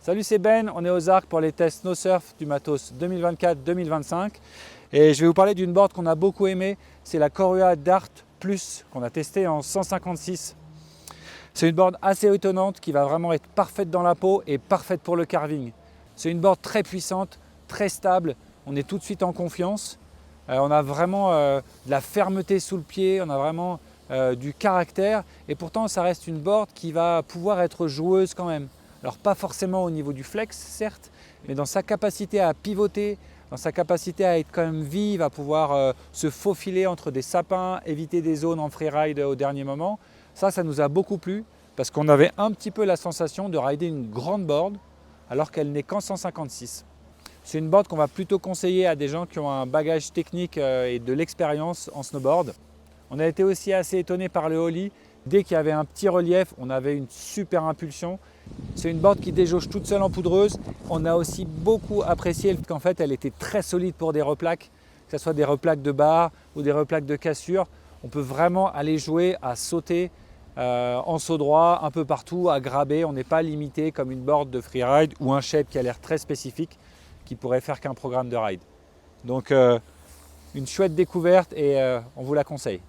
Salut, c'est Ben, on est aux Arcs pour les tests No Surf du matos 2024-2025 et je vais vous parler d'une board qu'on a beaucoup aimée, c'est la Korua Dart Plus qu'on a testée en 156. C'est une board assez étonnante qui va vraiment être parfaite dans la peau et parfaite pour le carving. C'est une board très puissante, très stable, on est tout de suite en confiance. On a vraiment de la fermeté sous le pied, on a vraiment du caractère et pourtant ça reste une board qui va pouvoir être joueuse quand même. Alors pas forcément au niveau du flex certes, mais dans sa capacité à pivoter, dans sa capacité à être quand même vive, à pouvoir se faufiler entre des sapins, éviter des zones en freeride au dernier moment. Ça nous a beaucoup plu parce qu'on avait un petit peu la sensation de rider une grande board alors qu'elle n'est qu'en 156. C'est une board qu'on va plutôt conseiller à des gens qui ont un bagage technique et de l'expérience en snowboard. On a été aussi assez étonné par le ollie. Dès qu'il y avait un petit relief, on avait une super impulsion. C'est une board qui déjauge toute seule en poudreuse. On a aussi beaucoup apprécié qu'en fait elle était très solide pour des replaques, que ce soit des replaques de barre ou des replaques de cassure. On peut vraiment aller jouer à sauter en saut droit un peu partout, à graber. On n'est pas limité comme une board de freeride ou un shape qui a l'air très spécifique qui pourrait faire qu'un programme de ride. Donc une chouette découverte et on vous la conseille.